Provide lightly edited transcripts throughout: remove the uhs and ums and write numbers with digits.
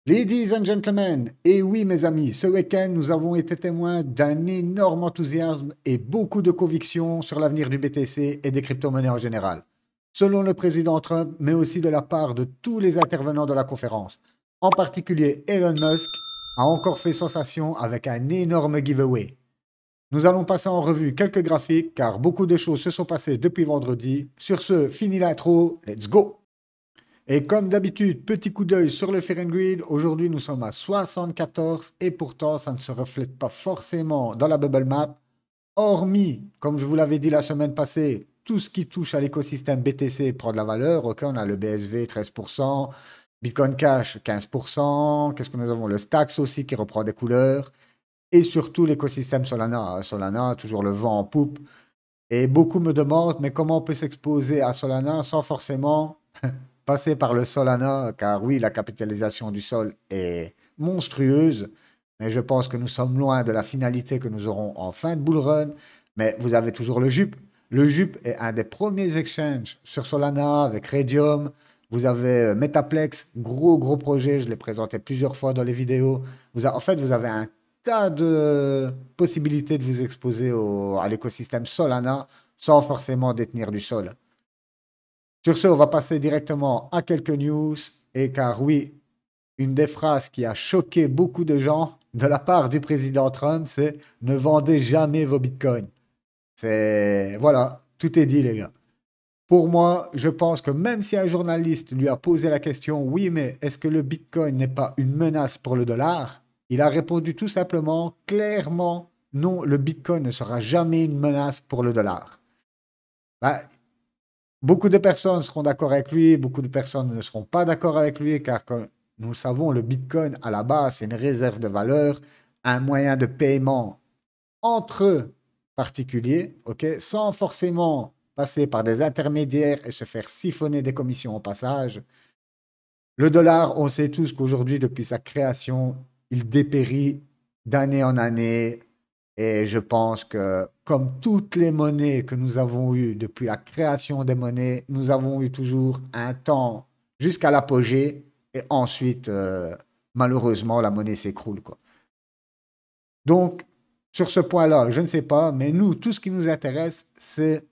Ladies and gentlemen, et oui mes amis, ce week-end nous avons été témoins d'un énorme enthousiasme et beaucoup de conviction sur l'avenir du BTC et des crypto-monnaies en général, selon le président Trump, mais aussi de la part de tous les intervenants de la conférence. En particulier, Elon Musk a encore fait sensation avec un énorme giveaway. Nous allons passer en revue quelques graphiques car beaucoup de choses se sont passées depuis vendredi. Sur ce, fini l'intro, let's go! Et comme d'habitude, petit coup d'œil sur le Fear and Greed. Aujourd'hui, nous sommes à 74 et pourtant, ça ne se reflète pas forcément dans la bubble map. Hormis, comme je vous l'avais dit la semaine passée, tout ce qui touche à l'écosystème BTC prend de la valeur. Ok, on a le BSV 13%, Bitcoin Cash 15%. Qu'est-ce que nous avons? Le Stax aussi qui reprend des couleurs. Et surtout l'écosystème Solana. Solana, toujours le vent en poupe. Et beaucoup me demandent, mais comment on peut s'exposer à Solana sans forcément passer par le Solana, car oui, la capitalisation du sol est monstrueuse, mais je pense que nous sommes loin de la finalité que nous aurons en fin de bull run. Mais vous avez toujours le JUP. Le JUP est un des premiers exchanges sur Solana avec Radium. Vous avez Metaplex, gros projet, je l'ai présenté plusieurs fois dans les vidéos. En fait, vous avez un tas de possibilités de vous exposer à l'écosystème Solana sans forcément détenir du sol. Sur ce, on va passer directement à quelques news. Et car oui, une des phrases qui a choqué beaucoup de gens de la part du président Trump, c'est ne vendez jamais vos bitcoins. C'est voilà, tout est dit les gars. Pour moi, je pense que même si un journaliste lui a posé la question, oui, mais est-ce que le bitcoin n'est pas une menace pour le dollar? Il a répondu tout simplement, clairement, non, le bitcoin ne sera jamais une menace pour le dollar. Bah, beaucoup de personnes seront d'accord avec lui, beaucoup de personnes ne seront pas d'accord avec lui, car comme nous le savons, le Bitcoin, à la base, c'est une réserve de valeur, un moyen de paiement entre particuliers, ok, sans forcément passer par des intermédiaires et se faire siphonner des commissions au passage. Le dollar, on sait tous qu'aujourd'hui, depuis sa création, il dépérit d'année en année. Et je pense que, comme toutes les monnaies que nous avons eues depuis la création des monnaies, nous avons eu toujours un temps jusqu'à l'apogée. Et ensuite, malheureusement, la monnaie s'écroule, quoi. Donc, sur ce point-là, je ne sais pas, mais nous, tout ce qui nous intéresse, c'est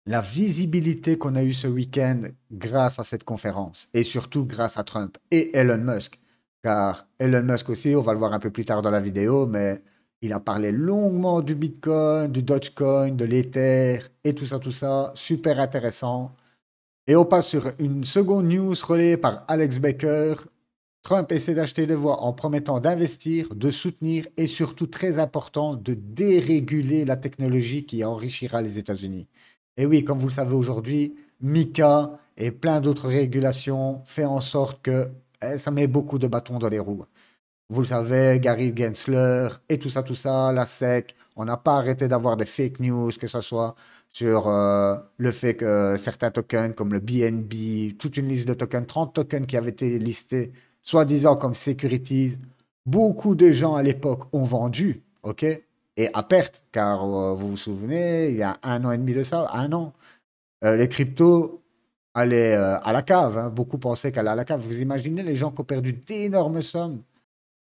la visibilité qu'on a eue ce week-end grâce à cette conférence et surtout grâce à Trump et Elon Musk. Car Elon Musk aussi, on va le voir un peu plus tard dans la vidéo, mais il a parlé longuement du Bitcoin, du Dogecoin, de l'Ether et tout ça, super intéressant. Et on passe sur une seconde news relayée par Alex Baker. Trump essaie d'acheter des voix en promettant d'investir, de soutenir et surtout, très important, de déréguler la technologie qui enrichira les États-Unis. Et oui, comme vous le savez aujourd'hui, MiCA et plein d'autres régulations fait en sorte que ça met beaucoup de bâtons dans les roues. Vous le savez, Gary Gensler et tout ça, la SEC, on n'a pas arrêté d'avoir des fake news, que ce soit sur le fait que certains tokens comme le BNB, toute une liste de tokens, 30 tokens qui avaient été listés, soi-disant comme securities, beaucoup de gens à l'époque ont vendu, ok? Et à perte, car vous vous souvenez, il y a un an et demi de ça, un an, les cryptos allaient à la cave, hein. Beaucoup pensaient qu'elle allait à la cave. Vous imaginez les gens qui ont perdu d'énormes sommes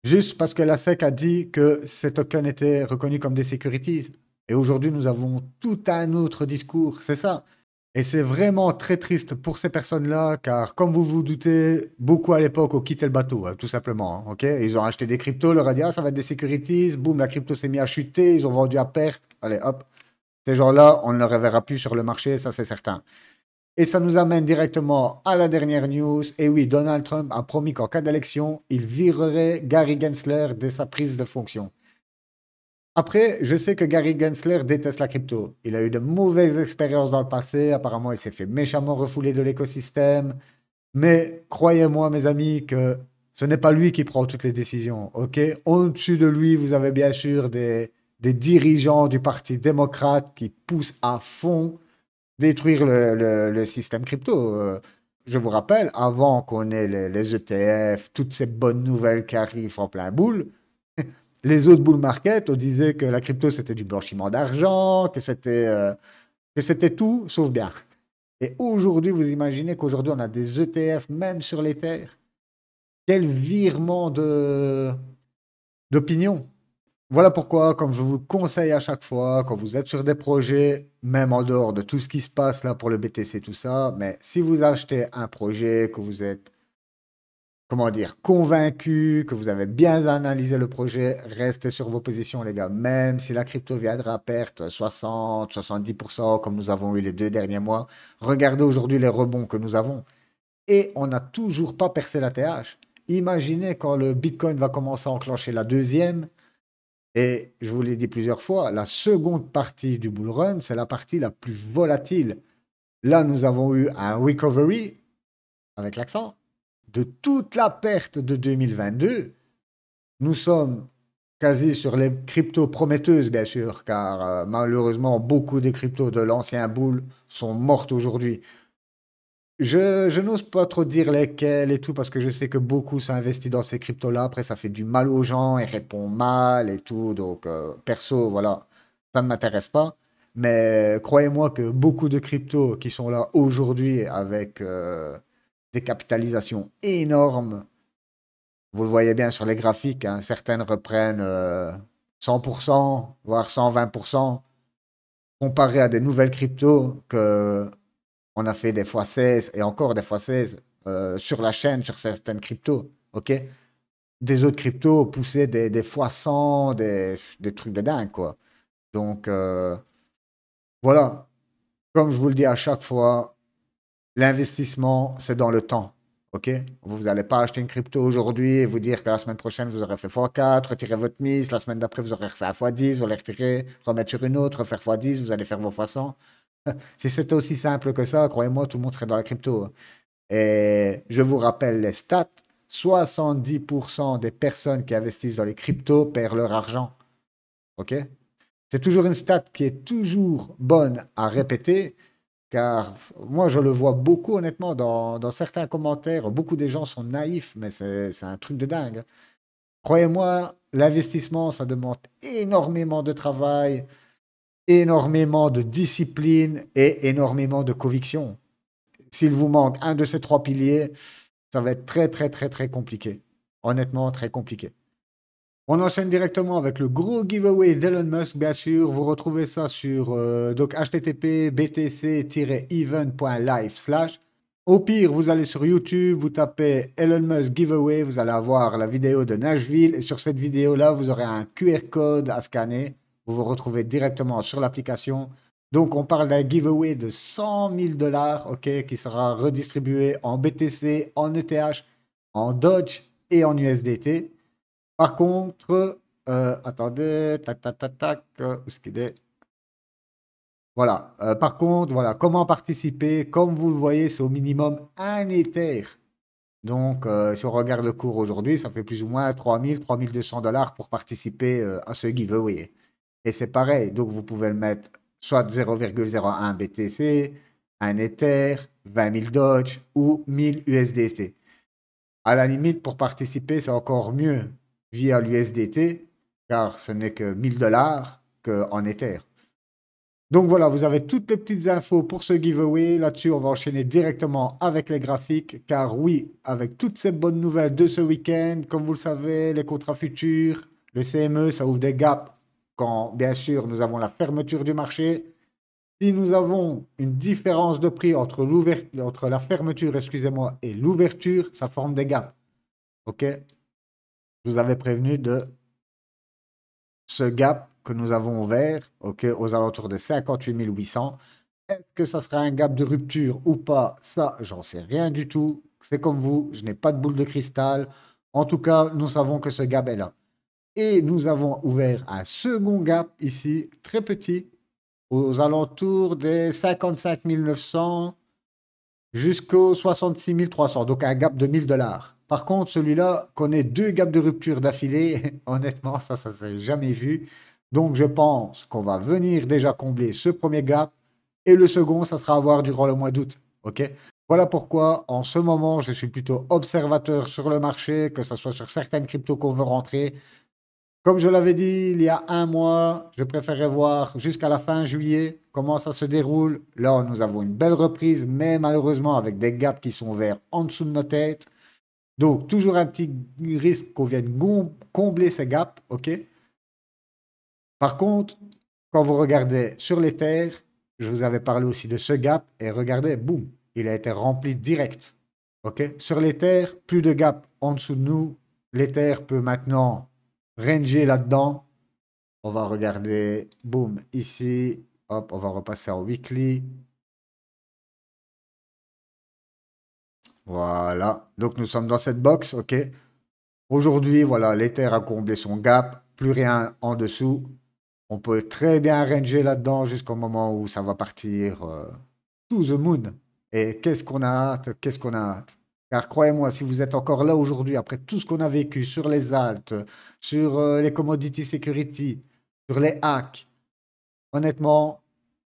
juste parce que la SEC a dit que ces tokens étaient reconnus comme des securities. Et aujourd'hui, nous avons tout un autre discours, c'est ça. Et c'est vraiment très triste pour ces personnes-là, car comme vous vous doutez, beaucoup à l'époque ont quitté le bateau, hein, tout simplement, hein, ok? Ils ont acheté des cryptos, leur a dit, ah, ça va être des securities, boum, la crypto s'est mise à chuter, ils ont vendu à perte, allez, hop. Ces gens-là, on ne les reverra plus sur le marché, ça c'est certain. Et ça nous amène directement à la dernière news. Et oui, Donald Trump a promis qu'en cas d'élection, il virerait Gary Gensler dès sa prise de fonction. Après, je sais que Gary Gensler déteste la crypto. Il a eu de mauvaises expériences dans le passé. Apparemment, il s'est fait méchamment refouler de l'écosystème. Mais croyez-moi, mes amis, que ce n'est pas lui qui prend toutes les décisions. Ok? Au-dessus de lui, vous avez bien sûr des dirigeants du Parti démocrate qui poussent à fond détruire le système crypto. Je vous rappelle, avant qu'on ait les ETF, toutes ces bonnes nouvelles qui arrivent en plein boule, les autres bull market, on disait que la crypto c'était du blanchiment d'argent, que c'était tout sauf bien. Et aujourd'hui, vous imaginez qu'aujourd'hui on a des ETF même sur l'Ether quel virement d'opinion. Voilà pourquoi, comme je vous le conseille à chaque fois, quand vous êtes sur des projets, même en dehors de tout ce qui se passe là pour le BTC, tout ça, mais si vous achetez un projet, que vous êtes, comment dire, convaincu, que vous avez bien analysé le projet, restez sur vos positions, les gars. Même si la crypto viendra à perte 60, 70%, comme nous avons eu les 2 derniers mois, regardez aujourd'hui les rebonds que nous avons. Et on n'a toujours pas percé la TH. Imaginez quand le Bitcoin va commencer à enclencher la deuxième. Et je vous l'ai dit plusieurs fois, la seconde partie du bull run, c'est la partie la plus volatile. Là, nous avons eu un recovery, avec l'accent, de toute la perte de 2022. Nous sommes quasi sur les cryptos prometteuses, bien sûr, car malheureusement, beaucoup des cryptos de l'ancien bull sont mortes aujourd'hui. Je n'ose pas trop dire lesquels et tout, parce que je sais que beaucoup s'investissent dans ces cryptos-là. Après, ça fait du mal aux gens, ils répondent mal et tout. Donc, perso, voilà, ça ne m'intéresse pas. Mais croyez-moi que beaucoup de cryptos qui sont là aujourd'hui avec des capitalisations énormes, vous le voyez bien sur les graphiques, hein, certaines reprennent 100%, voire 120%, comparé à des nouvelles cryptos que on a fait des fois 16 et encore des fois 16 sur la chaîne, sur certaines cryptos. OK? Des autres cryptos poussaient des fois 100, des trucs de dingue, quoi. Donc, voilà. Comme je vous le dis à chaque fois, l'investissement, c'est dans le temps. OK? Vous n'allez pas acheter une crypto aujourd'hui et vous dire que la semaine prochaine, vous aurez fait x4, retirer votre mise, la semaine d'après, vous aurez fait un x10, vous allez retirer, remettre sur une autre, faire x10, vous allez faire vos x100. Si c'était aussi simple que ça, croyez-moi, tout le monde serait dans la crypto. Et je vous rappelle les stats, 70% des personnes qui investissent dans les cryptos perdent leur argent. OK? C'est toujours une stat qui est toujours bonne à répéter, car moi je le vois beaucoup honnêtement dans certains commentaires, beaucoup des gens sont naïfs, mais c'est un truc de dingue. Croyez-moi, l'investissement, ça demande énormément de travail, énormément de discipline et énormément de conviction. S'il vous manque un de ces trois piliers, ça va être très, très, très, très compliqué. Honnêtement, très compliqué. On enchaîne directement avec le gros giveaway d'Elon Musk, bien sûr. Vous retrouvez ça sur donc http btc-event.live/. Au pire, vous allez sur YouTube, vous tapez Elon Musk giveaway, vous allez avoir la vidéo de Nashville. Et sur cette vidéo-là, vous aurez un QR code à scanner. Vous vous retrouvez directement sur l'application. Donc, on parle d'un giveaway de 100 000 dollars, ok, qui sera redistribué en BTC, en ETH, en Dodge et en USDT. Par contre, attendez, tac, tac, tac, tac, où est-ce qu'il est? Voilà. Par contre, voilà, comment participer? Comme vous le voyez, c'est au minimum un Ether. Donc, si on regarde le cours aujourd'hui, ça fait plus ou moins 3 200 $ pour participer à ce giveaway. Et c'est pareil, donc vous pouvez le mettre soit 0,01 BTC, un Ether, 20 000 Dodge ou 1000 USDT. À la limite, pour participer, c'est encore mieux via l'USDT, car ce n'est que 1000 dollars qu'en Ether. Donc voilà, vous avez toutes les petites infos pour ce giveaway. Là-dessus, on va enchaîner directement avec les graphiques, car oui, avec toutes ces bonnes nouvelles de ce week-end, comme vous le savez, les contrats futurs, le CME, ça ouvre des gaps quand, bien sûr, nous avons la fermeture du marché. Si nous avons une différence de prix entre la fermeture, excusez-moi, et l'ouverture, ça forme des gaps. OK? Je vous avais prévenu de ce gap que nous avons ouvert, OK, aux alentours de 58 800. Est-ce que ça sera un gap de rupture ou pas? Ça, j'en sais rien du tout. C'est comme vous, je n'ai pas de boule de cristal. En tout cas, nous savons que ce gap est là. Et nous avons ouvert un second gap ici, très petit, aux alentours des 55 900 jusqu'aux 66 300. Donc un gap de 1000 dollars. Par contre, celui-là connaît deux gaps de rupture d'affilée. Honnêtement, ça ne s'est jamais vu. Donc je pense qu'on va venir déjà combler ce premier gap. Et le second, ça sera à voir durant le mois d'août. OK? Voilà pourquoi, en ce moment, je suis plutôt observateur sur le marché, que ce soit sur certaines cryptos qu'on veut rentrer. Comme je l'avais dit il y a un mois, je préférais voir jusqu'à la fin juillet comment ça se déroule. Là, nous avons une belle reprise, mais malheureusement avec des gaps qui sont ouverts en dessous de nos têtes. Donc, toujours un petit risque qu'on vienne combler ces gaps, OK? Par contre, quand vous regardez sur les terres, je vous avais parlé aussi de ce gap, et regardez, boum, il a été rempli direct. OK? Sur les terres, plus de gap en dessous de nous. Les terres peut maintenant ranger là-dedans. On va regarder, boum, ici. Hop, on va repasser en weekly. Voilà. Donc, nous sommes dans cette box, OK? Aujourd'hui, voilà, l'Ether a comblé son gap, plus rien en dessous. On peut très bien ranger là-dedans jusqu'au moment où ça va partir to the moon. Et qu'est-ce qu'on a hâte, qu'est-ce qu'on a hâte. Car croyez-moi, si vous êtes encore là aujourd'hui, après tout ce qu'on a vécu sur les alts, sur les commodity security, sur les hacks, honnêtement,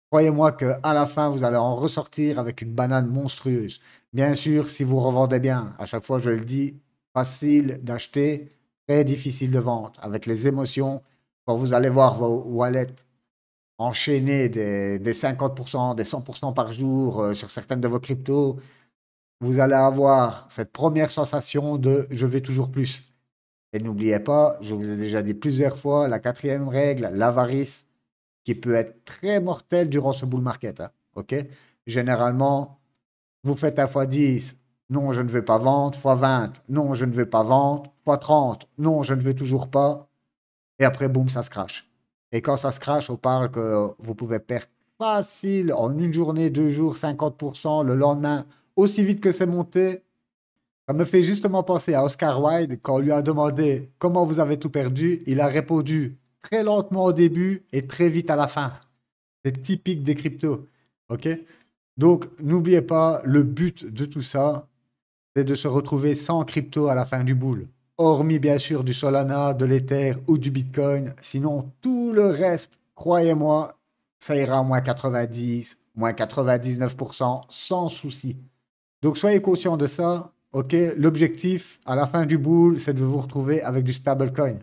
croyez-moi qu'à la fin, vous allez en ressortir avec une banane monstrueuse. Bien sûr, si vous revendez bien, à chaque fois je le dis, facile d'acheter, très difficile de vendre. Avec les émotions, quand vous allez voir vos wallets enchaîner des 50%, des 100% par jour sur certaines de vos cryptos, vous allez avoir cette première sensation de je vais toujours plus. Et n'oubliez pas, je vous ai déjà dit plusieurs fois, la quatrième règle, l'avarice, qui peut être très mortelle durant ce bull market. Hein, ok? Généralement, vous faites un x10, non, je ne veux pas vendre, x20, non, je ne veux pas vendre, x30, non, je ne veux toujours pas. Et après, boum, ça se crache. Et quand ça se crache, on parle que vous pouvez perdre facile en une journée, 2 jours, 50%, le lendemain, aussi vite que c'est monté. Ça me fait justement penser à Oscar Wilde quand on lui a demandé comment vous avez tout perdu. Il a répondu très lentement au début et très vite à la fin. C'est typique des cryptos. OK? Donc, n'oubliez pas, le but de tout ça, c'est de se retrouver sans crypto à la fin du bull. Hormis bien sûr du Solana, de l'Ether ou du Bitcoin. Sinon, tout le reste, croyez-moi, ça ira à moins 90, moins 99% sans souci. Donc soyez conscient de ça. OK, l'objectif à la fin du bull, c'est de vous retrouver avec du stablecoin.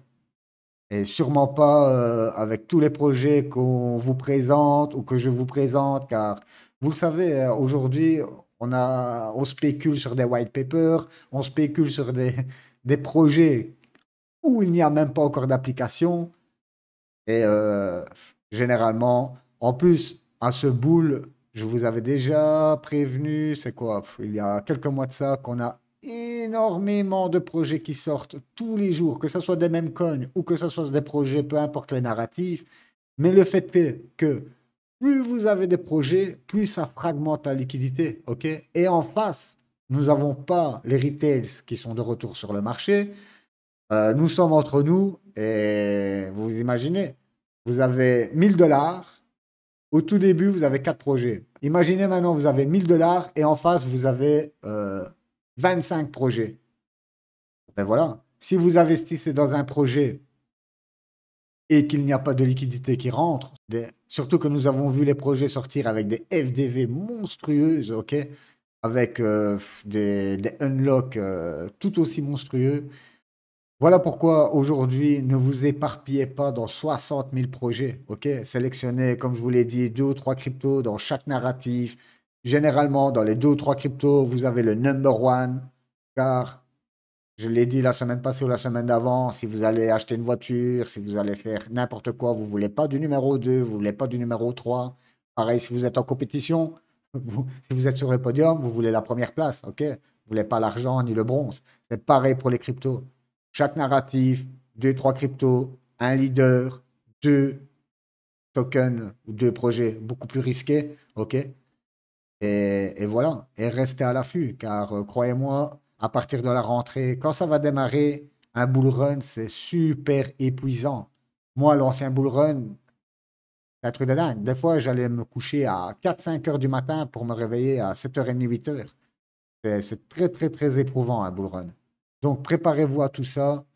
Et sûrement pas avec tous les projets qu'on vous présente ou que je vous présente, car vous le savez, aujourd'hui, on spécule sur des white papers, on spécule sur des projets où il n'y a même pas encore d'application. Et généralement, en plus, à ce boule, je vous avais déjà prévenu, c'est quoi, il y a quelques mois de ça, qu'on a énormément de projets qui sortent tous les jours, que ce soit des mêmes coins ou que ce soit des projets, peu importe les narratifs. Mais le fait est que plus vous avez des projets, plus ça fragmente la liquidité. OK? Et en face, nous n'avons pas les retails qui sont de retour sur le marché. Nous sommes entre nous et vous imaginez, vous avez 1000 $. Au tout début, vous avez 4 projets. Imaginez maintenant, vous avez 1000 $ et en face, vous avez 25 projets. Ben voilà. Si vous investissez dans un projet et qu'il n'y a pas de liquidité qui rentre, surtout que nous avons vu les projets sortir avec des FDV monstrueuses, ok, avec des unlocks tout aussi monstrueux. Voilà pourquoi aujourd'hui, ne vous éparpillez pas dans 60 000 projets. Ok? Sélectionnez, comme je vous l'ai dit, 2 ou 3 cryptos dans chaque narratif. Généralement, dans les 2 ou 3 cryptos, vous avez le number one. Car, je l'ai dit la semaine passée ou la semaine d'avant, si vous allez acheter une voiture, si vous allez faire n'importe quoi, vous ne voulez pas du numéro 2, vous ne voulez pas du numéro 3. Pareil, si vous êtes en compétition, si vous êtes sur le podium, vous voulez la première place. Ok? Vous ne voulez pas l'argent ni le bronze. C'est pareil pour les cryptos. Chaque narratif, 2, 3 cryptos, un leader, 2 tokens ou 2 projets beaucoup plus risqués. OK? Et voilà. Et restez à l'affût, car croyez-moi, à partir de la rentrée, quand ça va démarrer, un bull run, c'est super épuisant. Moi, l'ancien bull run, c'est un truc de dingue. Des fois, j'allais me coucher à 4, 5 heures du matin pour me réveiller à 7h30, 8 heures. C'est très, très, très éprouvant, un bull run. Donc, préparez-vous à tout ça.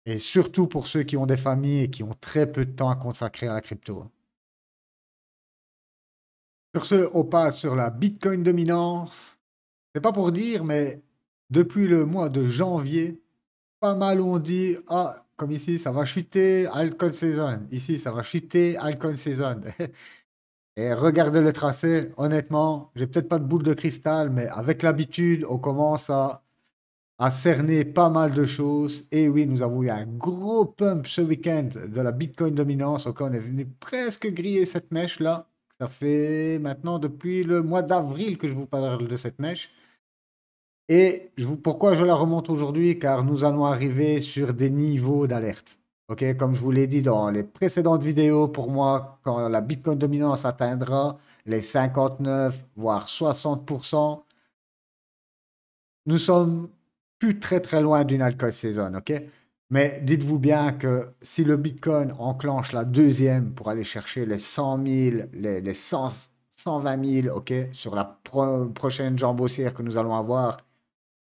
Et surtout pour ceux qui ont des familles et qui ont très peu de temps à consacrer à la crypto. Sur ce, on passe sur la Bitcoin dominance. C'est pas pour dire, mais depuis le mois de janvier, pas mal ont dit, ah, comme ici, ça va chuter, altcoin season. Ici, ça va chuter, altcoin season. Et regardez le tracé, honnêtement, j'ai peut-être pas de boule de cristal, mais avec l'habitude, on commence à a cerné pas mal de choses. Et oui, nous avons eu un gros pump ce week-end de la Bitcoin dominance. Ok, on est venu presque griller cette mèche-là. Ça fait maintenant depuis le mois d'avril que je vous parle de cette mèche. Et pourquoi je la remonte aujourd'hui? Car nous allons arriver sur des niveaux d'alerte. Ok, comme je vous l'ai dit dans les précédentes vidéos, pour moi, quand la Bitcoin dominance atteindra les 59, voire 60%, nous sommes plus très très loin d'une altcoin saison, ok? Mais dites-vous bien que si le Bitcoin enclenche la deuxième pour aller chercher les 100 000, les 100, 120 000, ok, sur la prochaine jambe haussière que nous allons avoir,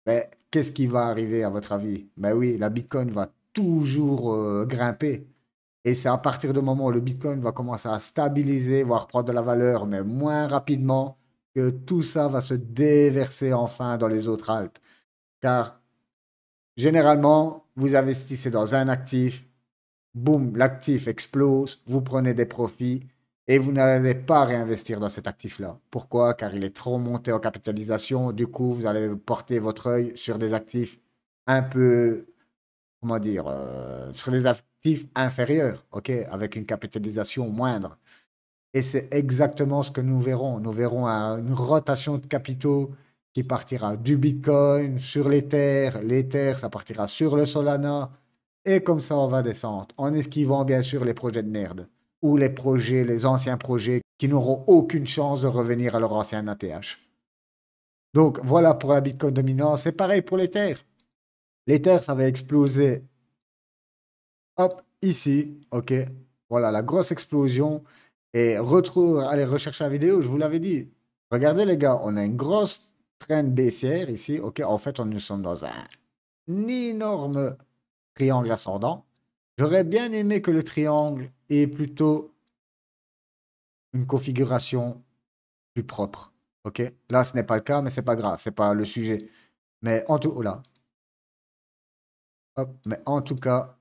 ben, qu'est-ce qui va arriver à votre avis? Ben oui, la Bitcoin va toujours grimper. Et c'est à partir du moment où le Bitcoin va commencer à stabiliser, voire prendre de la valeur, mais moins rapidement, que tout ça va se déverser enfin dans les autres alts. Car généralement, vous investissez dans un actif, boum, l'actif explose, vous prenez des profits et vous n'allez pas réinvestir dans cet actif-là. Pourquoi? Car il est trop monté en capitalisation. Du coup, vous allez porter votre œil sur des actifs un peu, comment dire, sur des actifs inférieurs, ok, avec une capitalisation moindre. Et c'est exactement ce que nous verrons. Nous verrons une rotation de capitaux qui partira du Bitcoin sur l'Ether. L'Ether, ça partira sur le Solana. Et comme ça, on va descendre. En esquivant, bien sûr, les projets de merde. Ou les projets, les anciens projets qui n'auront aucune chance de revenir à leur ancien ATH. Donc, voilà pour la Bitcoin dominante. C'est pareil pour l'Ether. L'Ether, ça va exploser. Hop, ici. OK. Voilà, la grosse explosion. Et allez rechercher la vidéo, je vous l'avais dit. Regardez les gars, on a une grosse traîne baissière ici. OK, en fait, nous sommes dans un énorme triangle ascendant. J'aurais bien aimé que le triangle ait plutôt une configuration plus propre. OK, là, ce n'est pas le cas, mais c'est pas grave, c'est pas le sujet. Mais en tout, oh là. Hop, mais en tout cas,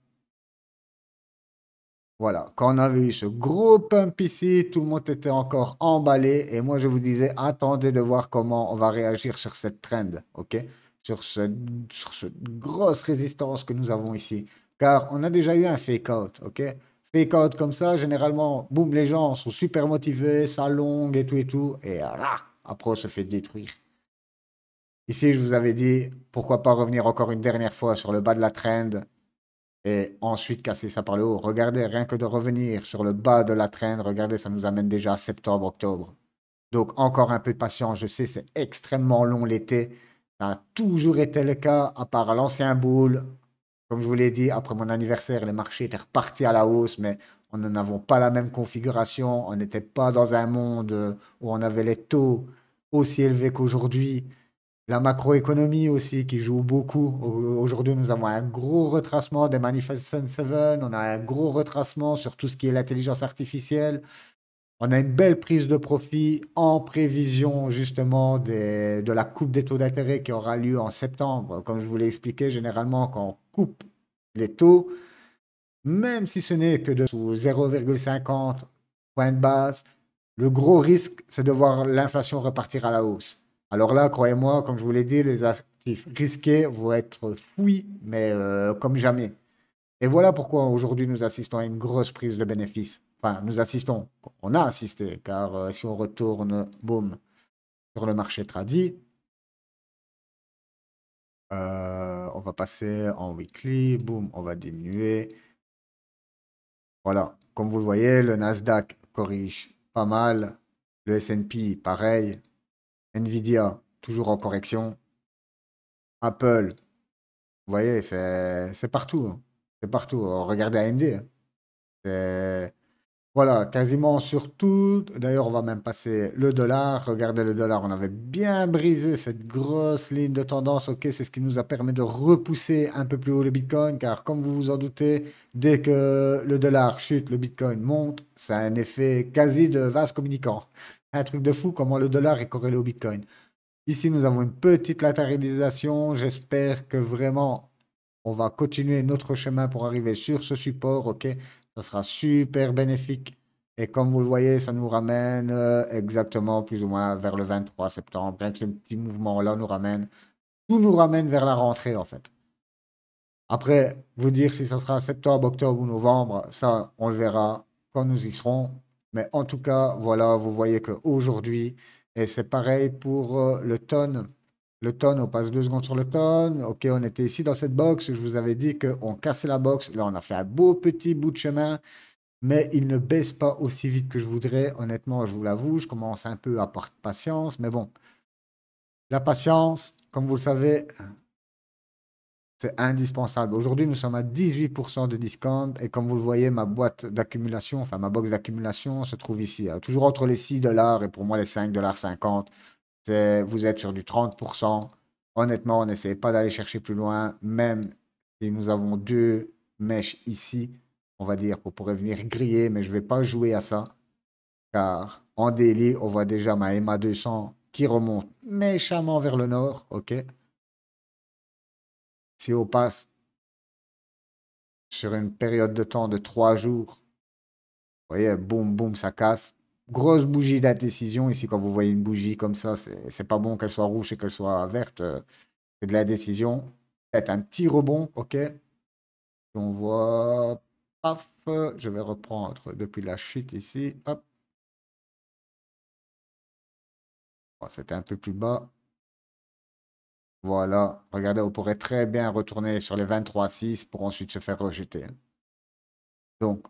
voilà, quand on avait eu ce gros pump ici, tout le monde était encore emballé et moi je vous disais, attendez de voir comment on va réagir sur cette trend, ok? Sur cette grosse résistance que nous avons ici. Car on a déjà eu un fake out, ok? Fake out comme ça, généralement, boum, les gens sont super motivés, ça longue et tout, et après on se fait détruire. Ici, je vous avais dit, pourquoi pas revenir encore une dernière fois sur le bas de la trend et ensuite casser ça par le haut. Regardez, rien que de revenir sur le bas de la traîne, regardez, ça nous amène déjà à septembre, octobre. Donc encore un peu de patience, je sais, c'est extrêmement long l'été. Ça a toujours été le cas, à part l'ancien bull. Comme je vous l'ai dit, après mon anniversaire, les marchés étaient repartis à la hausse, mais on n'en avons pas la même configuration. On n'était pas dans un monde où on avait les taux aussi élevés qu'aujourd'hui. La macroéconomie aussi qui joue beaucoup. Aujourd'hui, nous avons un gros retracement des Magnificent Seven. On a un gros retracement sur tout ce qui est l'intelligence artificielle. On a une belle prise de profit en prévision justement de la coupe des taux d'intérêt qui aura lieu en septembre. Comme je vous l'ai expliqué, généralement, quand on coupe les taux, même si ce n'est que de sous 0,50 points de base, le gros risque, c'est de voir l'inflation repartir à la hausse. Alors là, croyez-moi, comme je vous l'ai dit, les actifs risqués vont être fouillis, mais comme jamais. Et voilà pourquoi aujourd'hui nous assistons à une grosse prise de bénéfices. Enfin, nous assistons, on a assisté, car si on retourne, boum, sur le marché tradit, on va passer en weekly, boum, on va diminuer. Voilà, comme vous le voyez, le Nasdaq corrige pas mal, le S&P pareil, Nvidia toujours en correction, Apple, vous voyez, c'est partout, hein. C'est partout. Regardez AMD, hein. C'est voilà, quasiment sur tout. D'ailleurs, on va même passer le dollar. Regardez le dollar, on avait bien brisé cette grosse ligne de tendance. Ok, c'est ce qui nous a permis de repousser un peu plus haut le Bitcoin, car comme vous vous en doutez, dès que le dollar chute, le Bitcoin monte. Ça a un effet quasi de vase communicant. Un truc de fou comment le dollar est corrélé au Bitcoin. Ici, nous avons une petite latéralisation. J'espère que vraiment, on va continuer notre chemin pour arriver sur ce support. Ok, ça sera super bénéfique. Et comme vous le voyez, ça nous ramène exactement plus ou moins vers le 23 septembre. Bien que ce petit mouvement-là nous ramène tout nous ramène vers la rentrée, en fait. Après, vous dire si ça sera septembre, octobre ou novembre, ça, on le verra quand nous y serons. Mais en tout cas, voilà, vous voyez qu'aujourd'hui, et c'est pareil pour le tonne. Le tonne, on passe 2 secondes sur le tonne. Ok, on était ici dans cette box. Je vous avais dit qu'on cassait la box. Là, on a fait un beau petit bout de chemin, mais il ne baisse pas aussi vite que je voudrais. Honnêtement, je vous l'avoue, je commence un peu à perdre patience. Mais bon, la patience, comme vous le savez, c'est indispensable. Aujourd'hui, nous sommes à 18% de discount et comme vous le voyez, ma boîte d'accumulation, enfin ma box d'accumulation se trouve ici, hein, toujours entre les 6 dollars et pour moi les 5,50 $. Vous êtes sur du 30%. Honnêtement, n'essayez pas d'aller chercher plus loin, même si nous avons deux mèches ici, on va dire qu'on pourrait venir griller, mais je ne vais pas jouer à ça car en daily, on voit déjà ma EMA 200 qui remonte méchamment vers le nord, ok? Si on passe sur une période de temps de 3 jours. Vous voyez, boum, boum, ça casse. Grosse bougie d'indécision. Ici, quand vous voyez une bougie comme ça, c'est pas bon qu'elle soit rouge et qu'elle soit verte. C'est de la décision. Peut-être un petit rebond, ok. On voit, paf, je vais reprendre depuis la chute ici. Hop. Bon, c'était un peu plus bas. Voilà. Regardez, on pourrait très bien retourner sur les 23,6 pour ensuite se faire rejeter. Donc,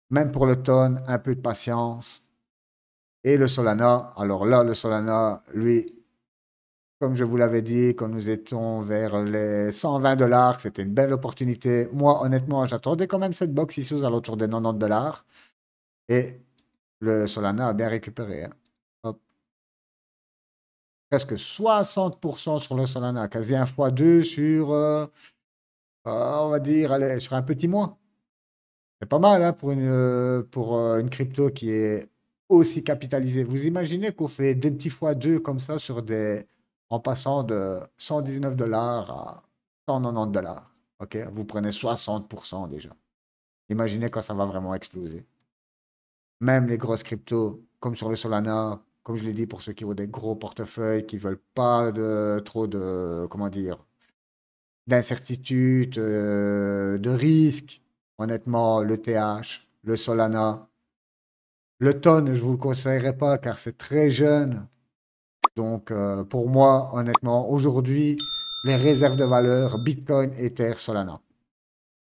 même pour le tonne, un peu de patience. Et le Solana, alors là, le Solana, lui, comme je vous l'avais dit, quand nous étions vers les 120 dollars, c'était une belle opportunité. Moi, honnêtement, j'attendais quand même cette box ici aux alentours des 90 dollars. Et le Solana a bien récupéré, hein. Hop. Presque 60% sur le Solana, quasi un fois 2 sur, on va dire, allez, sur un petit mois. C'est pas mal hein, pour une crypto qui est aussi capitalisée. Vous imaginez qu'on fait des petits fois 2 comme ça en passant de 119 dollars à 190 dollars. Ok, vous prenez 60% déjà. Imaginez quand ça va vraiment exploser. Même les grosses cryptos, comme sur le Solana, comme je l'ai dit pour ceux qui ont des gros portefeuilles, qui veulent pas de trop de, comment dire, d'incertitude, de risques. Honnêtement, le TH, le Solana, le Ton, je ne vous le conseillerais pas car c'est très jeune. Donc, pour moi, honnêtement, aujourd'hui, les réserves de valeur, Bitcoin, Ether, Solana.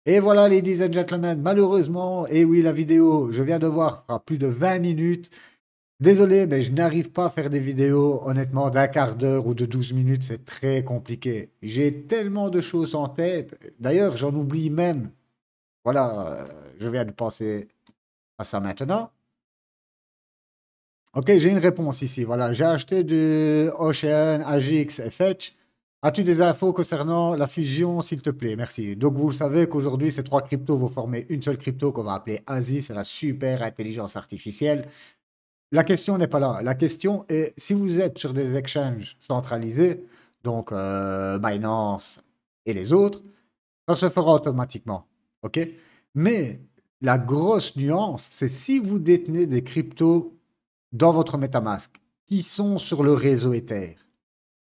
Et voilà, ladies and gentlemen, malheureusement, et oui, la vidéo, je viens de voir, fera plus de 20 minutes. Désolé, mais je n'arrive pas à faire des vidéos, honnêtement, d'un quart d'heure ou de 12 minutes, c'est très compliqué. J'ai tellement de choses en tête. D'ailleurs, j'en oublie même. Voilà, je viens de penser à ça maintenant. Ok, j'ai une réponse ici. Voilà, j'ai acheté du Ocean, AGX et Fetch. As-tu des infos concernant la fusion, s'il te plaît? Merci. Donc, vous savez qu'aujourd'hui, ces trois cryptos vont former une seule crypto qu'on va appeler ASI. C'est la super intelligence artificielle. La question n'est pas là. La question est, si vous êtes sur des exchanges centralisés, donc Binance et les autres, ça se fera automatiquement. OK? Mais la grosse nuance, c'est si vous détenez des cryptos dans votre MetaMask qui sont sur le réseau Ether.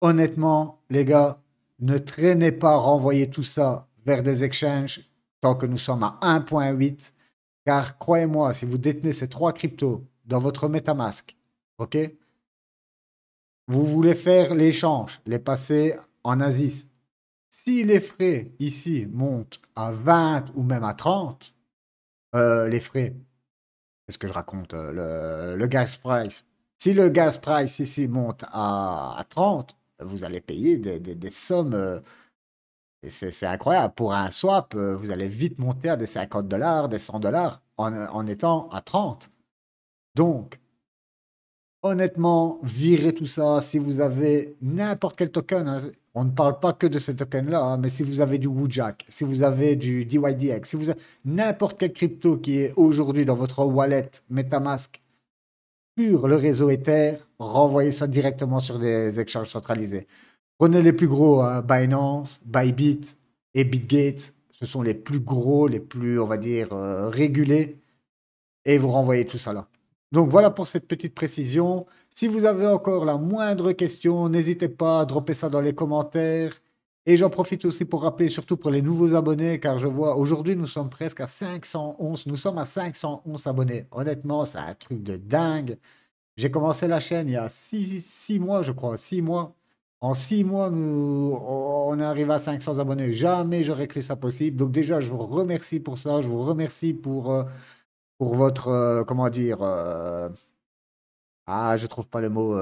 Honnêtement, les gars, ne traînez pas à renvoyer tout ça vers des exchanges tant que nous sommes à 1,8. Car croyez-moi, si vous détenez ces trois cryptos dans votre MetaMask, ok, vous voulez faire l'échange, les passer en Asie. Si les frais ici montent à 20 ou même à 30, les frais, qu'est-ce que je raconte, le gas price. Si le gas price ici monte à 30, vous allez payer des sommes. C'est incroyable. Pour un swap, vous allez vite monter à des 50 dollars, des 100 dollars en étant à 30. Donc, honnêtement, virez tout ça. Si vous avez n'importe quel token, hein, on ne parle pas que de ces tokens-là, hein, mais si vous avez du Woojack, si vous avez du DYDX, si vous avez n'importe quel crypto qui est aujourd'hui dans votre wallet MetaMask sur le réseau Ether, renvoyez ça directement sur des exchanges centralisés. Prenez les plus gros, hein, Binance, Bybit et Bitgate. Ce sont les plus gros, les plus, on va dire, régulés. Et vous renvoyez tout ça là. Donc voilà pour cette petite précision. Si vous avez encore la moindre question, n'hésitez pas à dropper ça dans les commentaires. Et j'en profite aussi pour rappeler, surtout pour les nouveaux abonnés, car je vois aujourd'hui nous sommes presque à 511. Nous sommes à 511 abonnés. Honnêtement, c'est un truc de dingue. J'ai commencé la chaîne il y a 6 mois, je crois. 6 mois. En 6 mois, on est arrivé à 500 abonnés. Jamais j'aurais cru ça possible. Donc déjà, je vous remercie pour ça. Je vous remercie pour votre, comment dire, je trouve pas le mot,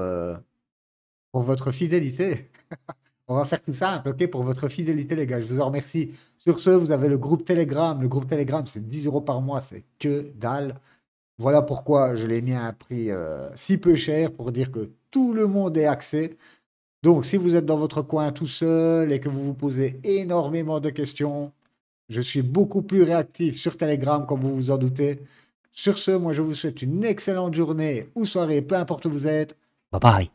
pour votre fidélité. On va faire tout simple, ok, pour votre fidélité, les gars. Je vous en remercie. Sur ce, vous avez le groupe Telegram. Le groupe Telegram, c'est 10 euros par mois. C'est que dalle. Voilà pourquoi je l'ai mis à un prix si peu cher pour dire que tout le monde ait accès. Donc, si vous êtes dans votre coin tout seul et que vous vous posez énormément de questions, je suis beaucoup plus réactif sur Telegram, comme vous vous en doutez. Sur ce, moi, je vous souhaite une excellente journée ou soirée, peu importe où vous êtes. Bye bye.